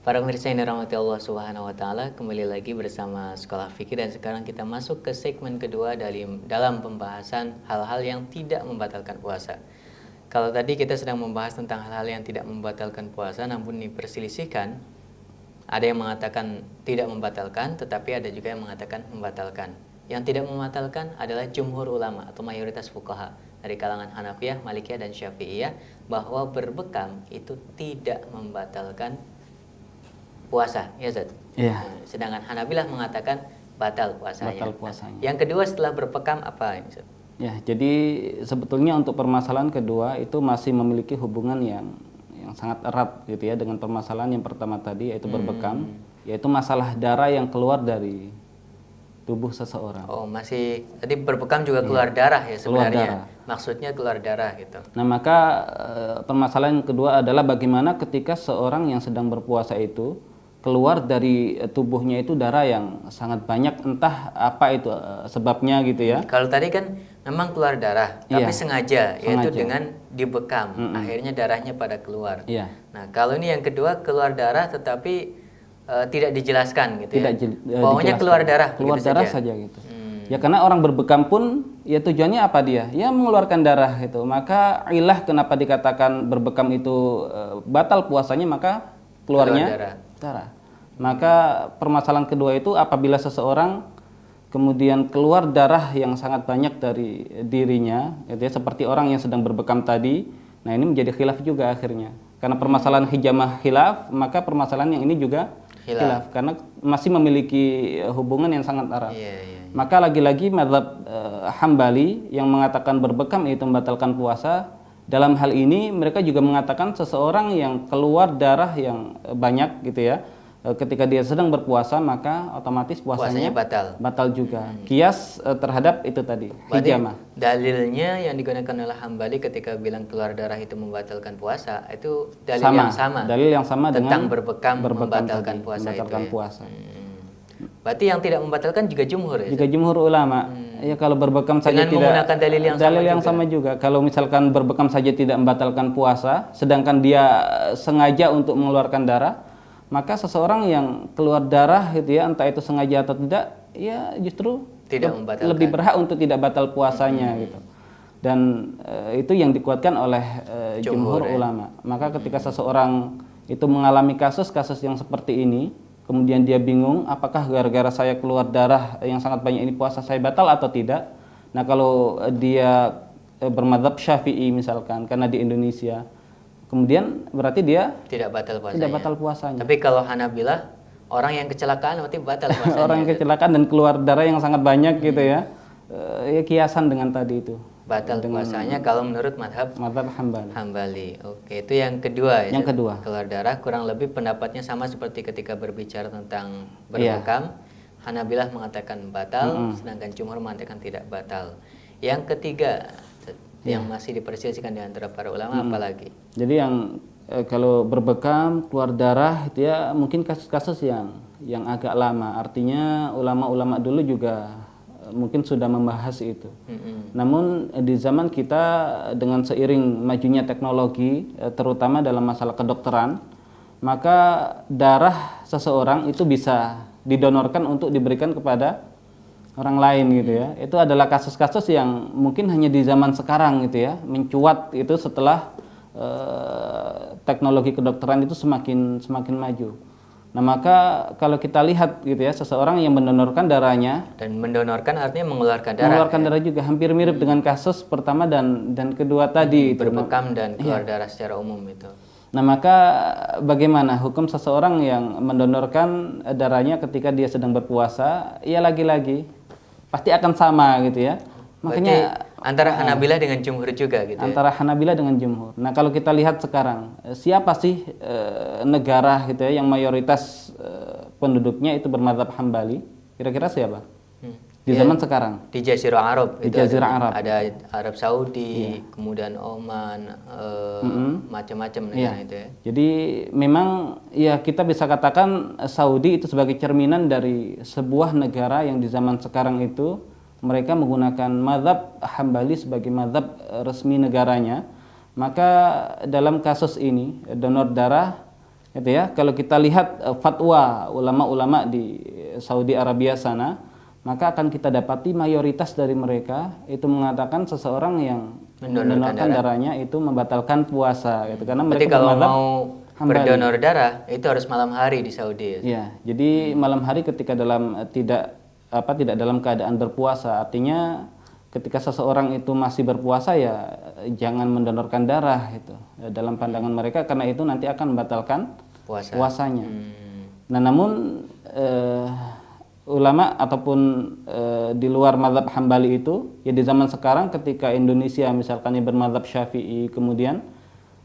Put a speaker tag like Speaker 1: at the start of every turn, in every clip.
Speaker 1: Para pemirsa yang dirahmati Allah Subhanahu wa taala, kembali lagi bersama Sekolah Fikih dan sekarang kita masuk ke segmen kedua dalam pembahasan hal-hal yang tidak membatalkan puasa. Kalau tadi kita sedang membahas tentang hal-hal yang tidak membatalkan puasa namun diperselisihkan, ada yang mengatakan tidak membatalkan, tetapi ada juga yang mengatakan membatalkan. Yang tidak membatalkan adalah jumhur ulama atau mayoritas fuqaha dari kalangan Hanafiyah, Malikiyah dan Syafi'iyah bahwa berbekam itu tidak membatalkan puasa, ya Zat.
Speaker 2: Iya.
Speaker 1: Sedangkan Hanabilah mengatakan batal puasanya.
Speaker 2: Batal puasanya.
Speaker 1: Yang kedua setelah berbekam apa ini, Zat?
Speaker 2: Ya, jadi sebetulnya untuk permasalahan kedua itu masih memiliki hubungan yang sangat erat gitu ya dengan permasalahan yang pertama tadi yaitu berbekam, yaitu masalah darah yang keluar dari tubuh seseorang.
Speaker 1: Oh, masih tadi berbekam juga keluar darah ya sebenarnya.
Speaker 2: Keluar darah.
Speaker 1: Maksudnya keluar darah gitu.
Speaker 2: Nah, maka permasalahan yang kedua adalah bagaimana ketika seorang yang sedang berpuasa itu keluar dari tubuhnya itu darah yang sangat banyak, entah apa itu sebabnya gitu ya.
Speaker 1: Kalau tadi kan memang keluar darah, tapi
Speaker 2: Iya,
Speaker 1: sengaja, yaitu
Speaker 2: sengaja.
Speaker 1: dengan dibekam, akhirnya darahnya pada keluar.
Speaker 2: Iya.
Speaker 1: Nah, kalau ini yang kedua keluar darah tetapi tidak dijelaskan gitu
Speaker 2: Tidak
Speaker 1: ya. Pokoknya keluar darah,
Speaker 2: keluar
Speaker 1: begitu
Speaker 2: darah
Speaker 1: saja.
Speaker 2: saja gitu. Ya karena orang berbekam pun ya tujuannya apa dia? Ya mengeluarkan darah itu. Maka ilah kenapa dikatakan berbekam itu batal puasanya, maka keluarnya darah. Maka permasalahan kedua itu apabila seseorang kemudian keluar darah yang sangat banyak dari dirinya, gitu ya, seperti orang yang sedang berbekam tadi. Nah, ini menjadi khilaf juga akhirnya. Karena permasalahan hijamah khilaf, maka permasalahan yang ini juga khilaf karena masih memiliki hubungan yang sangat erat. Maka lagi-lagi mazhab Hambali yang mengatakan berbekam itu membatalkan puasa, dalam hal ini mereka juga mengatakan seseorang yang keluar darah yang banyak gitu ya, ketika dia sedang berpuasa maka otomatis puasanya batal juga. Kias terhadap itu tadi, hijamah.
Speaker 1: Dalilnya yang digunakan oleh Hambali ketika bilang keluar darah itu membatalkan puasa itu dalil yang sama.
Speaker 2: Dalil yang sama
Speaker 1: tentang
Speaker 2: dengan
Speaker 1: berbekam membatalkan
Speaker 2: tadi,
Speaker 1: puasa
Speaker 2: membatalkan
Speaker 1: itu. Ya?
Speaker 2: Puasa.
Speaker 1: Berarti yang tidak membatalkan juga jumhur ya?
Speaker 2: Juga jumhur ulama. Ya kalau berbekam saja
Speaker 1: dengan menggunakan dalil yang
Speaker 2: sama juga. Kalau misalkan berbekam saja tidak membatalkan puasa, sedangkan dia sengaja untuk mengeluarkan darah, maka seseorang yang keluar darah gitu ya, entah itu sengaja atau tidak, ya justru lebih berhak untuk tidak batal puasanya gitu. Dan itu yang dikuatkan oleh jumhur ulama. Maka ketika seseorang itu mengalami kasus-kasus yang seperti ini, kemudian dia bingung apakah gara-gara saya keluar darah yang sangat banyak ini puasa saya batal atau tidak. Nah, kalau dia bermadzhab Syafi'i misalkan karena di Indonesia, kemudian berarti dia
Speaker 1: tidak batal puasanya.
Speaker 2: Tapi
Speaker 1: kalau Hanabilah, orang yang kecelakaan berarti batal puasanya.
Speaker 2: Orang yang kecelakaan dan keluar darah yang sangat banyak gitu ya, ya kiasan dengan tadi itu.
Speaker 1: Batal puasanya kalau menurut mazhab Hambali. Oke, itu yang kedua ya.
Speaker 2: Yang kedua.
Speaker 1: Keluar darah kurang lebih pendapatnya sama seperti ketika berbicara tentang berbekam. Hanabilah mengatakan batal, sedangkan jumhur mengatakan tidak batal. Yang ketiga yang masih diperselisihkan di antara para ulama apalagi?
Speaker 2: Jadi yang kalau berbekam keluar darah itu ya mungkin kasus-kasus yang agak lama. Artinya ulama-ulama dulu juga mungkin sudah membahas itu. Namun di zaman kita dengan seiring majunya teknologi terutama dalam masalah kedokteran, maka darah seseorang itu bisa didonorkan untuk diberikan kepada orang lain gitu ya. Itu adalah kasus-kasus yang mungkin hanya di zaman sekarang gitu ya, mencuat itu setelah teknologi kedokteran itu semakin maju. Nah, maka kalau kita lihat gitu ya, seseorang yang mendonorkan darahnya,
Speaker 1: dan mendonorkan artinya mengeluarkan darah.
Speaker 2: Mengeluarkan darah juga hampir mirip dengan kasus pertama dan kedua tadi itu.
Speaker 1: Berbekam dan keluar darah secara umum itu.
Speaker 2: Nah, maka bagaimana hukum seseorang yang mendonorkan darahnya ketika dia sedang berpuasa? Ya lagi-lagi pasti akan sama gitu ya. Makanya
Speaker 1: berarti antara Hanabilah dengan jumhur juga gitu.
Speaker 2: Antara Hanabilah dengan jumhur. Nah, kalau kita lihat sekarang, siapa sih negara gitu ya yang mayoritas penduduknya itu bermadzhab Hambali? Kira-kira siapa? Di zaman sekarang.
Speaker 1: Di Jazirah Arab.
Speaker 2: Di Jazirah Arab.
Speaker 1: Ada Arab Saudi, kemudian Oman, macam-macam negara itu ya.
Speaker 2: Jadi memang ya kita bisa katakan Saudi itu sebagai cerminan dari sebuah negara yang di zaman sekarang itu mereka menggunakan mazhab Hambali sebagai mazhab resmi negaranya. Maka dalam kasus ini donor darah Gitu ya. Kalau kita lihat fatwa ulama-ulama di Saudi Arabia sana, maka akan kita dapati mayoritas dari mereka itu mengatakan seseorang yang mendonorkan darahnya itu membatalkan puasa gitu. Karena
Speaker 1: Berarti
Speaker 2: mereka
Speaker 1: kalau
Speaker 2: bermadzhab
Speaker 1: mau
Speaker 2: Hambali.
Speaker 1: berdonor darah itu harus malam hari di Saudi.
Speaker 2: Ya, jadi malam hari ketika tidak dalam keadaan berpuasa, artinya ketika seseorang itu masih berpuasa ya jangan mendonorkan darah itu dalam pandangan mereka, karena itu nanti akan membatalkan puasanya. Nah, namun ulama ataupun di luar mazhab Hambali itu ya di zaman sekarang ketika Indonesia misalkan yang bermazhab Syafi'i, kemudian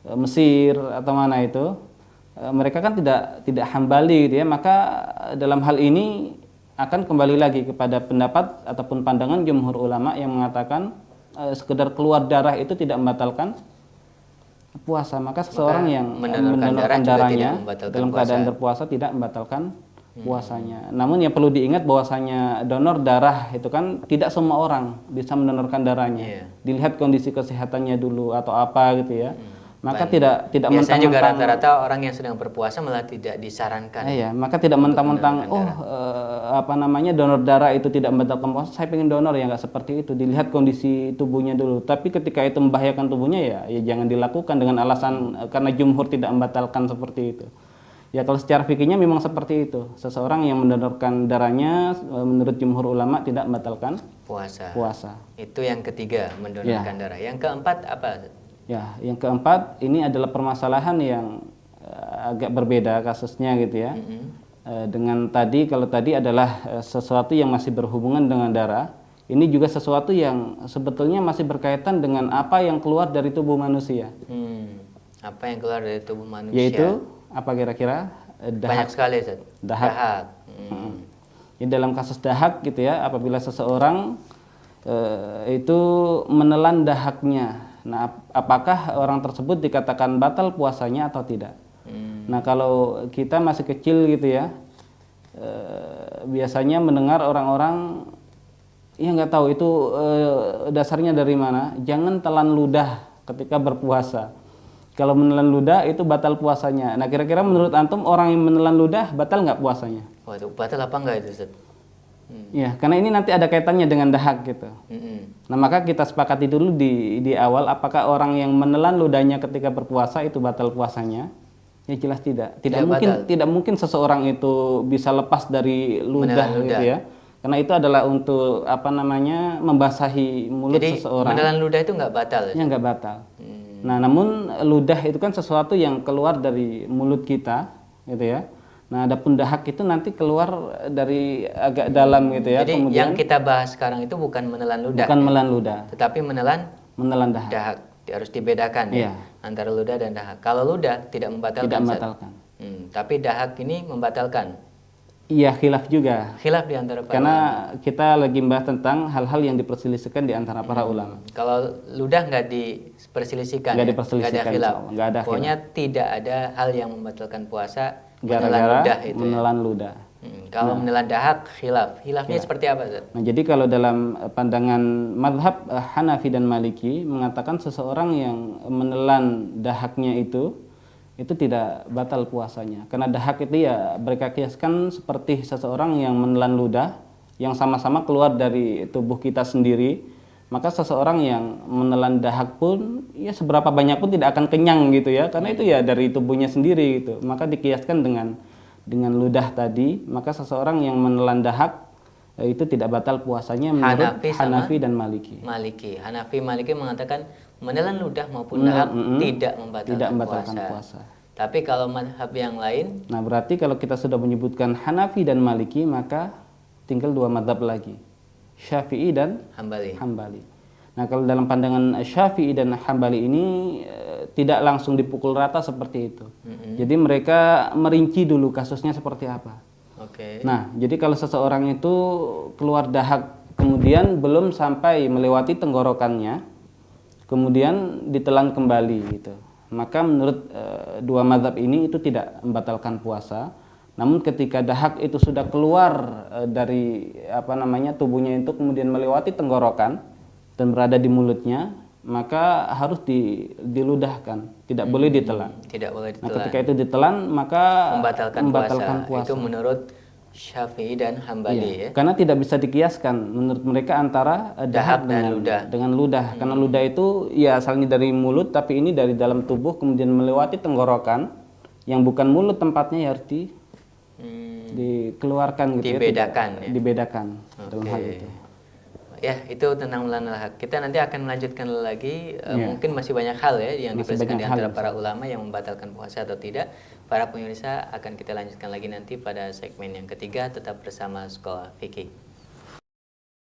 Speaker 2: Mesir atau mana itu mereka kan tidak Hambali gitu ya, maka dalam hal ini akan kembali lagi kepada pendapat ataupun pandangan jumhur ulama yang mengatakan sekedar keluar darah itu tidak membatalkan puasa. Maka seseorang yang mendonorkan darahnya dalam keadaan berpuasa tidak membatalkan puasanya. Namun yang perlu diingat bahwasanya donor darah itu kan tidak semua orang bisa mendonorkan darahnya. Dilihat kondisi kesehatannya dulu atau apa gitu ya. Maka tidak
Speaker 1: biasanya juga rata-rata orang yang sedang berpuasa malah tidak disarankan.
Speaker 2: Iya, maka tidak mentang-mentang donor darah itu tidak membatalkan puasa, saya pengen donor, ya nggak seperti itu. Dilihat kondisi tubuhnya dulu. Tapi ketika itu membahayakan tubuhnya ya jangan dilakukan dengan alasan karena jumhur tidak membatalkan seperti itu. Ya kalau secara fikihnya memang seperti itu. Seseorang yang mendonorkan darahnya menurut jumhur ulama tidak membatalkan puasa. Itu yang ketiga, mendonorkan darah. Yang keempat apa? Ya, yang keempat ini adalah permasalahan yang agak berbeda kasusnya gitu ya. Dengan kalau tadi adalah sesuatu yang masih berhubungan dengan darah, ini juga sesuatu yang sebetulnya masih berkaitan dengan apa yang keluar dari tubuh manusia.
Speaker 1: Apa yang keluar dari tubuh manusia?
Speaker 2: Yaitu apa kira-kira?
Speaker 1: Banyak sekali, Ustaz. Dahak.
Speaker 2: Jadi dalam kasus dahak gitu ya, apabila seseorang itu menelan dahaknya. Nah, apakah orang tersebut dikatakan batal puasanya atau tidak? Nah, kalau kita masih kecil gitu ya, biasanya mendengar orang-orang ya nggak tahu itu dasarnya dari mana. Jangan telan ludah ketika berpuasa. Kalau menelan ludah itu batal puasanya. Nah, kira-kira menurut antum orang yang menelan ludah batal nggak puasanya?
Speaker 1: Waduh, batal apa enggak itu, Ustaz?
Speaker 2: Ya, karena ini nanti ada kaitannya dengan dahak gitu. Nah, maka kita sepakati dulu di awal, apakah orang yang menelan ludahnya ketika berpuasa itu batal puasanya? Ya jelas tidak. Tidak mungkin seseorang itu bisa lepas dari ludah gitu ya. Karena itu adalah untuk membasahi mulut. Jadi, seseorang.
Speaker 1: Menelan ludah itu nggak batal?
Speaker 2: Ya nggak batal. Nah, namun ludah itu kan sesuatu yang keluar dari mulut kita, gitu ya. Nah, adapun dahak itu nanti keluar dari agak dalam gitu ya.
Speaker 1: Jadi
Speaker 2: kemudian,
Speaker 1: yang kita bahas sekarang itu bukan menelan ludah.
Speaker 2: Bukan menelan ludah.
Speaker 1: Tetapi menelan dahak. Harus dibedakan ya antara ludah dan dahak. Kalau ludah tidak membatalkan.
Speaker 2: Tidak membatalkan.
Speaker 1: Tapi dahak ini membatalkan.
Speaker 2: Iya, khilaf juga.
Speaker 1: Khilaf di antara para
Speaker 2: Karena kita lagi membahas tentang hal-hal yang diperselisihkan di antara para ulama.
Speaker 1: Kalau ludah nggak diperselisihkan,
Speaker 2: nggak diperselisihkan,
Speaker 1: nggak ada khilaf.
Speaker 2: Nggak ada
Speaker 1: Pokoknya
Speaker 2: khilaf.
Speaker 1: Tidak ada hal yang membatalkan puasa
Speaker 2: gara-gara
Speaker 1: menelan
Speaker 2: ludah.
Speaker 1: Kalau menelan dahak, khilafnya seperti apa, Ustaz?
Speaker 2: Nah, jadi kalau dalam pandangan mazhab Hanafi dan Maliki mengatakan seseorang yang menelan dahaknya itu tidak batal puasanya. Karena dahak itu ya mereka kiaskan seperti seseorang yang menelan ludah yang sama-sama keluar dari tubuh kita sendiri. Maka seseorang yang menelan dahak pun ya seberapa banyak pun tidak akan kenyang gitu ya. Karena itu ya dari tubuhnya sendiri gitu. Maka dikiaskan dengan ludah tadi, maka seseorang yang menelan dahak itu tidak batal puasanya menurut Hanafi dan Maliki.
Speaker 1: Hanafi Maliki mengatakan menelan ludah maupun dahak tidak membatalkan puasa. Tapi kalau mazhab yang lain,
Speaker 2: nah berarti kalau kita sudah menyebutkan Hanafi dan Maliki, maka tinggal dua mazhab lagi, Syafi'i dan Hambali. Nah, kalau dalam pandangan Syafi'i dan Hambali ini tidak langsung dipukul rata seperti itu. Jadi mereka merinci dulu kasusnya seperti apa. Nah, jadi kalau seseorang itu keluar dahak kemudian belum sampai melewati tenggorokannya, kemudian ditelan kembali gitu. Maka menurut dua mazhab ini itu tidak membatalkan puasa. Namun ketika dahak itu sudah keluar dari tubuhnya itu kemudian melewati tenggorokan dan berada di mulutnya, maka harus diludahkan, tidak boleh ditelan.
Speaker 1: Tidak boleh
Speaker 2: Nah,
Speaker 1: ditelan.
Speaker 2: ketika itu ditelan maka
Speaker 1: membatalkan puasa. Itu menurut Syafi'i dan Hambali ya.
Speaker 2: Karena tidak bisa dikiaskan menurut mereka antara dahak dengan ludah. Karena ludah itu ya asalnya dari mulut, tapi ini dari dalam tubuh kemudian melewati tenggorokan yang bukan mulut tempatnya, ya harus dikeluarkan gitu,
Speaker 1: dibedakan
Speaker 2: ya. Dibedakan dalam hal itu.
Speaker 1: Ya, itu tentang menahan lahar. Kita nanti akan melanjutkan lagi. Mungkin masih banyak hal ya yang diperselisihkan di antara para ulama yang membatalkan puasa atau tidak. Para pemirsa, akan kita lanjutkan lagi nanti pada segmen yang ketiga. Tetap bersama Sekolah Fikih.